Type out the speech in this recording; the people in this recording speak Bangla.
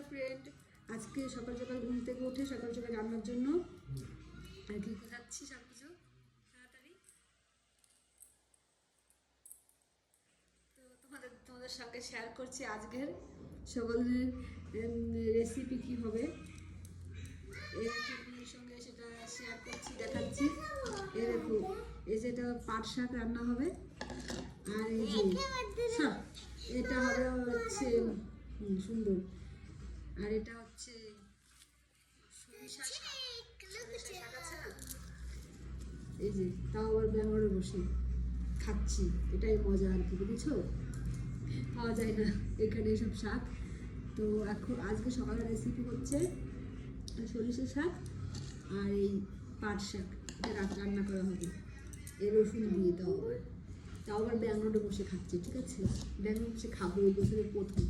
ফ্রেন্ড, আজকে সকাল সকাল ঘুম থেকে উঠে সকাল সকাল রান্নার জন্য আর কি গোছাচ্ছি সব কিছু তাড়াতাড়ি। তো তোমাদের সঙ্গে শেয়ার করছি আজকের সকালের রেসিপি কি হবে, এর সঙ্গে সেটা শেয়ার করছি, দেখাচ্ছি। এই দেখো, এই যেটা পাট শাক রান্না হবে, আর এই যে এটা হবে হচ্ছে সুন্দর, আর এটা হচ্ছে সরিষা শাক। সরিষা শাক আছে না, এই যে তাও আবার ব্যাঙ্গরে বসে খাচ্ছি, এটাই মজা আর কি, বুঝেছো? পাওয়া যায় না এখানে এসব শাক। তো এখন আজকে সকালের রেসিপি হচ্ছে সরিষা শাক আর এই পাট শাক, এটা রান্না করা হবে। এই রসুন দিয়ে তাও আবার ব্যাঙ্গরে বসে খাচ্ছি, ঠিক আছে? ব্যাঙ্গরে বসে খাবো এই বছরের প্রথম।